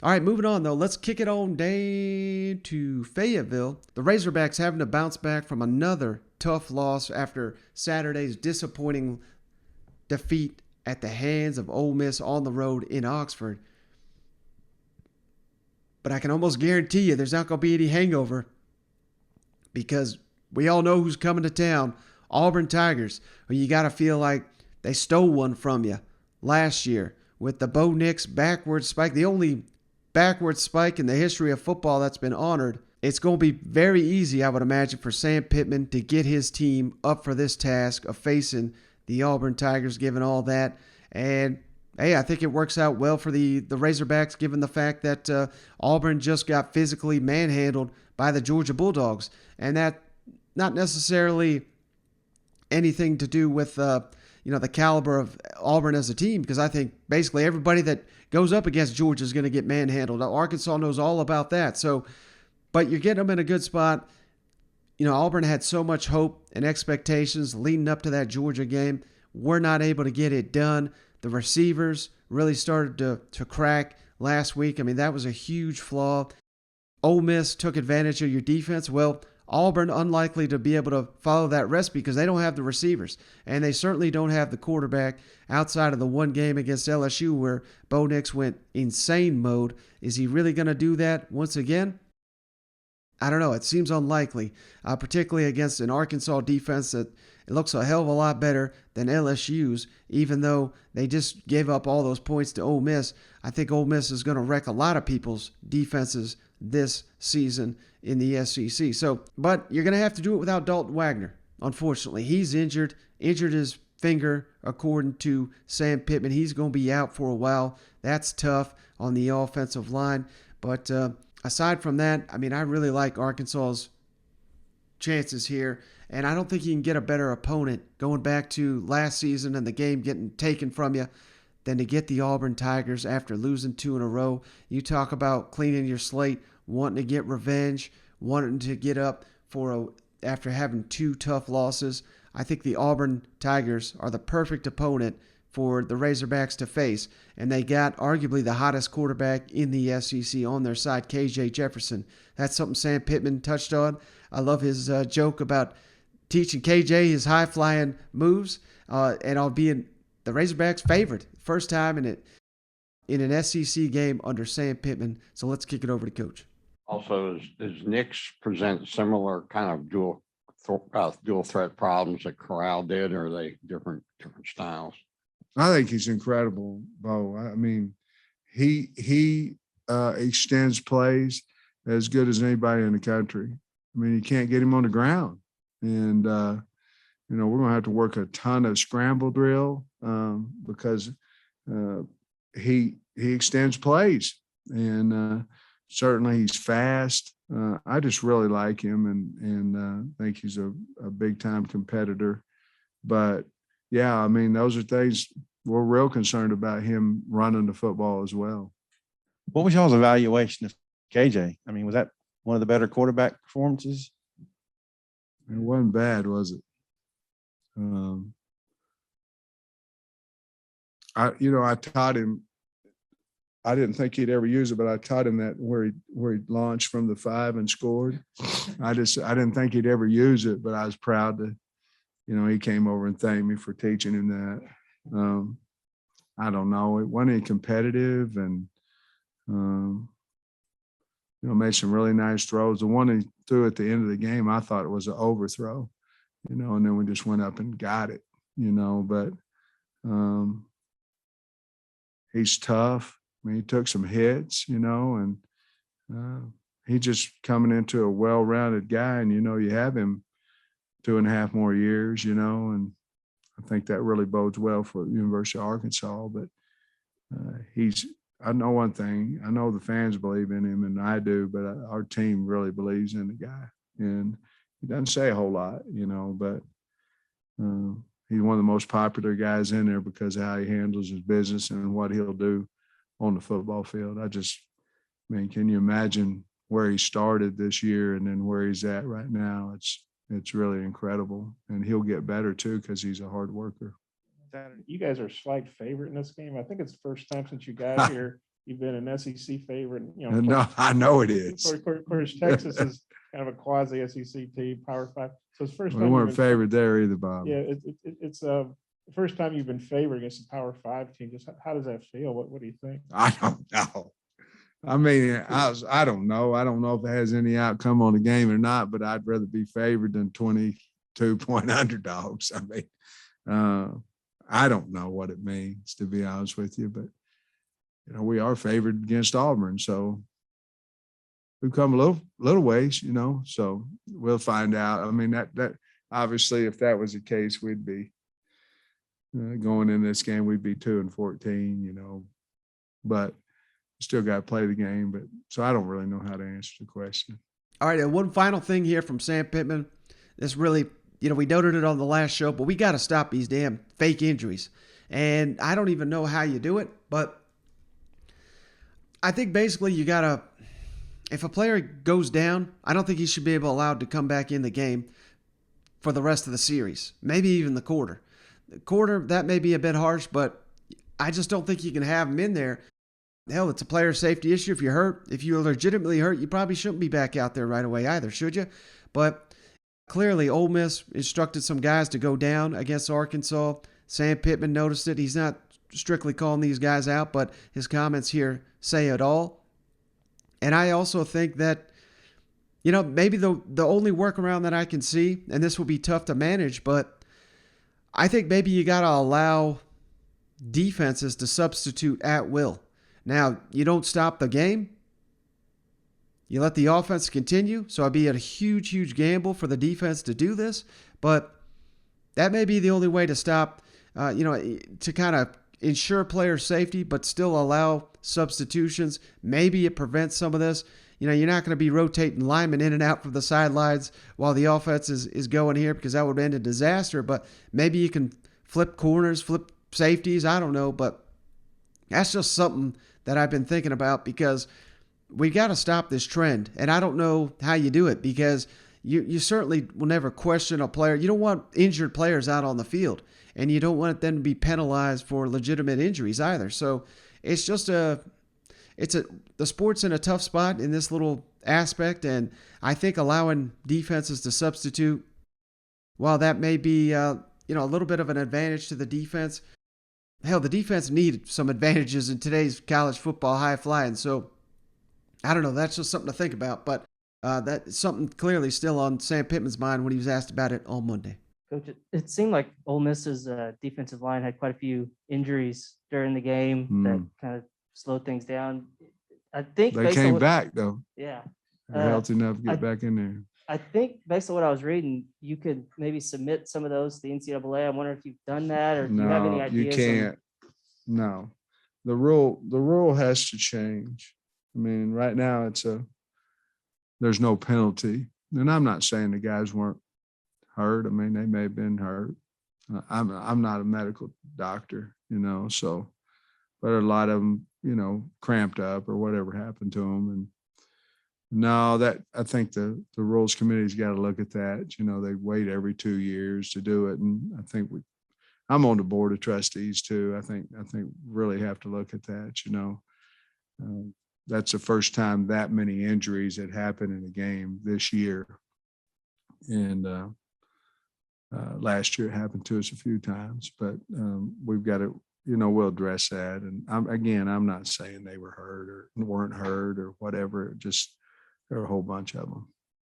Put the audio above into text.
All right, moving on though. Let's kick it on down to Fayetteville. The Razorbacks having to bounce back from another tough loss after Saturday's disappointing defeat at the hands of Ole Miss on the road in Oxford. But I can almost guarantee you there's not going to be any hangover because we all know who's coming to town. Auburn Tigers, who you got to feel like they stole one from you last year with the Bo Nix backward spike, the only backward spike in the history of football that's been honored. It's going to be very easy, I would imagine, for Sam Pittman to get his team up for this task of facing the Auburn Tigers, given all that. And hey, I think it works out well for the Razorbacks, given the fact that Auburn just got physically manhandled by the Georgia Bulldogs, and that not necessarily anything to do with the caliber of Auburn as a team, because I think basically everybody that goes up against Georgia is going to get manhandled. Arkansas knows all about that. So, but you're getting them in a good spot. Auburn had so much hope and expectations leading up to that Georgia game. We're not able to get it done. The receivers really started to crack last week. I mean, that was a huge flaw. Ole Miss took advantage of your defense. Well, Auburn unlikely to be able to follow that recipe because they don't have the receivers, and they certainly don't have the quarterback outside of the one game against LSU where Bo Nix went insane mode. Is he really going to do that once again? I don't know. It seems unlikely, particularly against an Arkansas defense that it looks a hell of a lot better than LSU's, even though they just gave up all those points to Ole Miss. I think Ole Miss is going to wreck a lot of people's defenses this season in the SEC. So, but you're going to have to do it without Dalton Wagner. Unfortunately, he's injured his finger, according to Sam Pittman. He's going to be out for a while. That's tough on the offensive line. But aside from that, I mean, I really like Arkansas's chances here, and I don't think you can get a better opponent going back to last season and the game getting taken from you than to get the Auburn Tigers after losing two in a row. You talk about cleaning your slate, wanting to get revenge, wanting to get up after having two tough losses. I think the Auburn Tigers are the perfect opponent for the Razorbacks to face, and they got arguably the hottest quarterback in the SEC on their side, KJ Jefferson. That's something Sam Pittman touched on. I love his joke about teaching KJ his high-flying moves, and I'll be in the Razorbacks' favorite first time in an SEC game under Sam Pittman. So let's kick it over to Coach. Also, does Nix present similar kind of dual threat problems that Corral did, or are they different styles? I think he's incredible, Bo. I mean, he extends plays as good as anybody in the country. I mean, you can't get him on the ground, and we're going to have to work a ton of scramble drill because he extends plays, and certainly he's fast. I just really like him, and think he's a big time competitor. But yeah, I mean, those are things we're real concerned about him running the football as well. What was y'all's evaluation of KJ? I mean, was that one of the better quarterback performances? It wasn't bad, was it? I taught him. I didn't think he'd ever use it, but I taught him that where he launched from the 5 and scored. I didn't think he'd ever use it, but I was proud to. He came over and thanked me for teaching him that. I don't know. It wasn't any competitive, and made some really nice throws. The one he threw at the end of the game, I thought it was an overthrow, and then we just went up and got it, But he's tough. I mean, he took some hits, and he just coming into a well-rounded guy, and you have him 2.5 more years, and I think that really bodes well for the University of Arkansas. But I know one thing, I know the fans believe in him, and I do, but our team really believes in the guy. And he doesn't say a whole lot, but he's one of the most popular guys in there because of how he handles his business and what he'll do on the football field. Can you imagine where he started this year and then where he's at right now? It's really incredible, and he'll get better too because he's a hard worker. You guys are a slight favorite in this game. I think it's the first time since you got here you've been an SEC favorite. You know, No, I know it is. of course, Texas is kind of a quasi SEC team, Power Five. So it's the first We time weren't you've been favored there either, Bob. Yeah, it's the first time you've been favored against a Power Five team. Just how does that feel? What do you think? I don't know. I mean, I don't know. I don't know if it has any outcome on the game or not, but I'd rather be favored than 22-point underdogs. I mean, I don't know what it means, to be honest with you, but you know, we are favored against Auburn, so we've come a little ways, you know, so we'll find out. I mean, that obviously, if that was the case, we'd be going in this game, we'd be 2-14, you know, but still got to play the game. But so I don't really know how to answer the question. All right, and one final thing here from Sam Pittman. This really, you know, we noted it on the last show, but we got to stop these damn fake injuries. And I don't even know how you do it, but I think basically you got to, if a player goes down, I don't think he should be allowed to come back in the game for the rest of the series, maybe even the quarter. The quarter, that may be a bit harsh, but I just don't think you can have him in there. Hell, it's a player safety issue. If you're hurt, if you're legitimately hurt, you probably shouldn't be back out there right away either, should you? But clearly, Ole Miss instructed some guys to go down against Arkansas. Sam Pittman noticed it. He's not strictly calling these guys out, but his comments here say it all. And I also think that, you know, maybe the only workaround that I can see, and this will be tough to manage, but I think maybe you got to allow defenses to substitute at will. Now, you don't stop the game. You let the offense continue. So it'd be a huge, huge gamble for the defense to do this. But that may be the only way to stop, to kind of ensure player safety, but still allow substitutions. Maybe it prevents some of this. You know, you're not going to be rotating linemen in and out from the sidelines while the offense is going here, because that would end a disaster. But maybe you can flip corners, flip safeties. I don't know. But that's just something that I've been thinking about, because we got to stop this trend. And I don't know how you do it, because you certainly will never question a player. You don't want injured players out on the field, and you don't want them to be penalized for legitimate injuries either. So it's just the sport's in a tough spot in this little aspect. And I think allowing defenses to substitute, while that may be, a little bit of an advantage to the defense, hell, the defense needed some advantages in today's college football high flying. So I don't know. That's just something to think about. But that's something clearly still on Sam Pittman's mind when he was asked about it on Monday. Coach, it seemed like Ole Miss's defensive line had quite a few injuries during the game that kind of slowed things down. I think they came back, though. Yeah. They're healthy enough to get back in there. I think based on what I was reading, you could maybe submit some of those to the NCAA. I wonder if you've done that, or do you have any ideas? You can't. No, the rule has to change. I mean, right now there's no penalty, and I'm not saying the guys weren't hurt. I mean, they may have been hurt. I'm not a medical doctor, so, but a lot of them, cramped up or whatever happened to them. And no, that I think the rules committee's got to look at that. They wait every 2 years to do it. And I think I'm on the board of trustees too. I think really have to look at that, that's the first time that many injuries had happened in a game this year. And last year it happened to us a few times, but we've got to, we'll address that. And I'm not saying they were hurt or weren't hurt or whatever. Just there are a whole bunch of them.